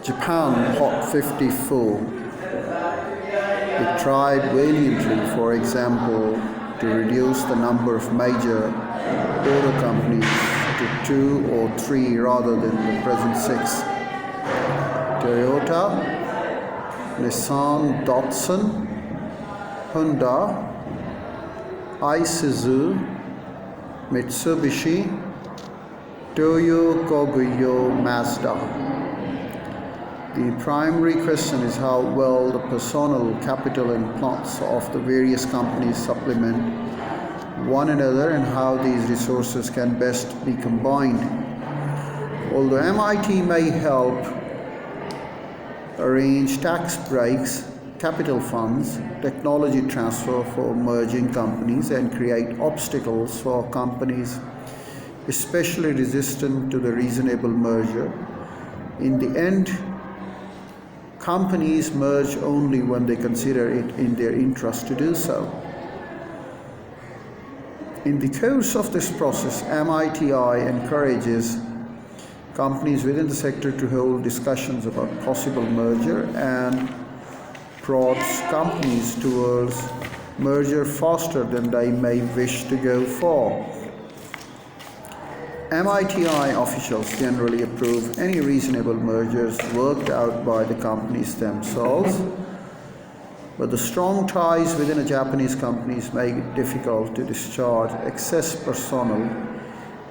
Japan Hot 54. It tried valiantly, for example, to reduce the number of major auto companies to 2 or 3 rather than the present 6. Toyota, Nissan, Datsun, Honda, Isuzu, Mitsubishi, Toyo Kogyo, Mazda. The primary question is how well the personnel, capital and plots of the various companies supplement one another and how these resources can best be combined. Although MIT may help arrange tax breaks, capital funds, technology transfer for merging companies and create obstacles for companies especially resistant to the reasonable merger, in the end, companies merge only when they consider it in their interest to do so. In the course of this process, MITI encourages companies within the sector to hold discussions about possible merger and prods companies towards merger faster than they may wish to go for. MITI officials generally approve any reasonable mergers worked out by the companies themselves, but the strong ties within a Japanese companies make it difficult to discharge excess personnel.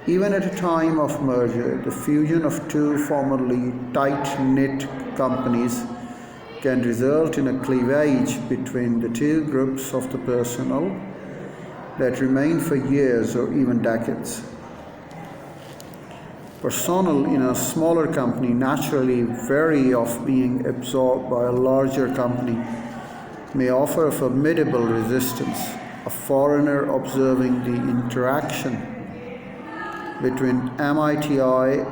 Even at a time of merger, the fusion of two formerly tight-knit companies can result in a cleavage between the two groups of the personnel that remain for years or even decades. Personnel in a smaller company naturally wary of being absorbed by a larger company may offer a formidable resistance. A foreigner observing the interaction between MITI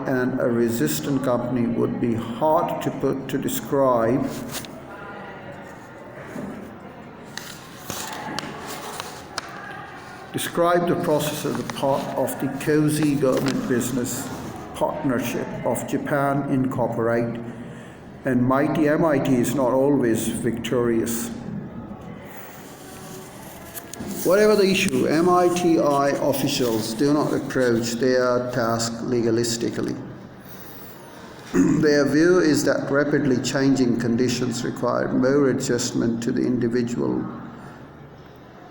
and a resistant company would be hard to put to describe the process as a part of the cozy government business partnership of Japan Incorporate, and mighty MIT is not always victorious. Whatever the issue, MITI officials do not approach their task legalistically. Their view is that rapidly changing conditions require more adjustment to the individual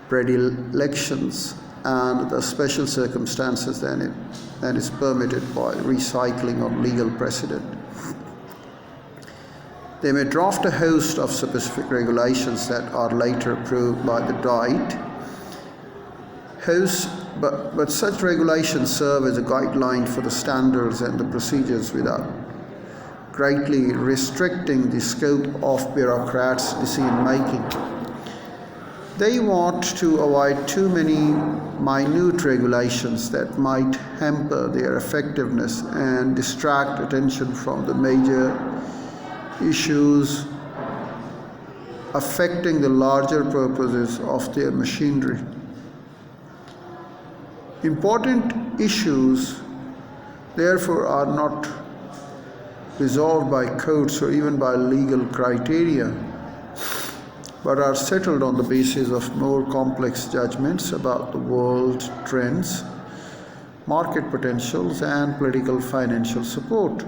predilections and the special circumstances than is permitted by recycling of legal precedent. They may draft a host of specific regulations that are later approved by the Diet. But such regulations serve as a guideline for the standards and the procedures without greatly restricting the scope of bureaucrats' decision-making. They want to avoid too many minute regulations that might hamper their effectiveness and distract attention from the major issues affecting the larger purposes of their machinery. Important issues, therefore, are not resolved by courts or even by legal criteria, but are settled on the basis of more complex judgments about the world trends, market potentials, and political financial support,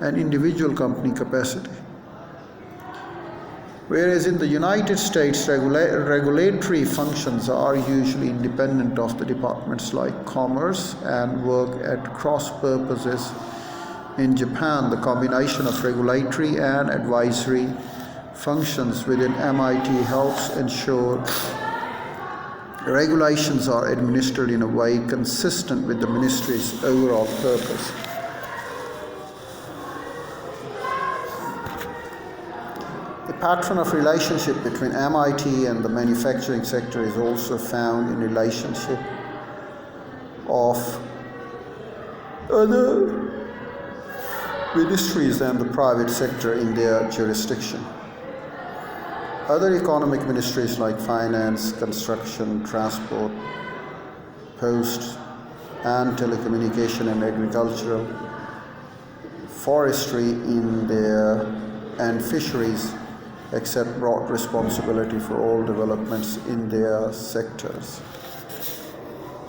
and individual company capacity. Whereas in the United States, regulatory functions are usually independent of the departments like commerce and work at cross purposes. In Japan, the combination of regulatory and advisory functions within MIT helps ensure regulations are administered in a way consistent with the ministry's overall purpose. The pattern of relationship between MIT and the manufacturing sector is also found in relationship of other ministries and the private sector in their jurisdiction. Other economic ministries like finance, construction, transport, posts, and telecommunication and agricultural forestry in their and fisheries accept broad responsibility for all developments in their sectors.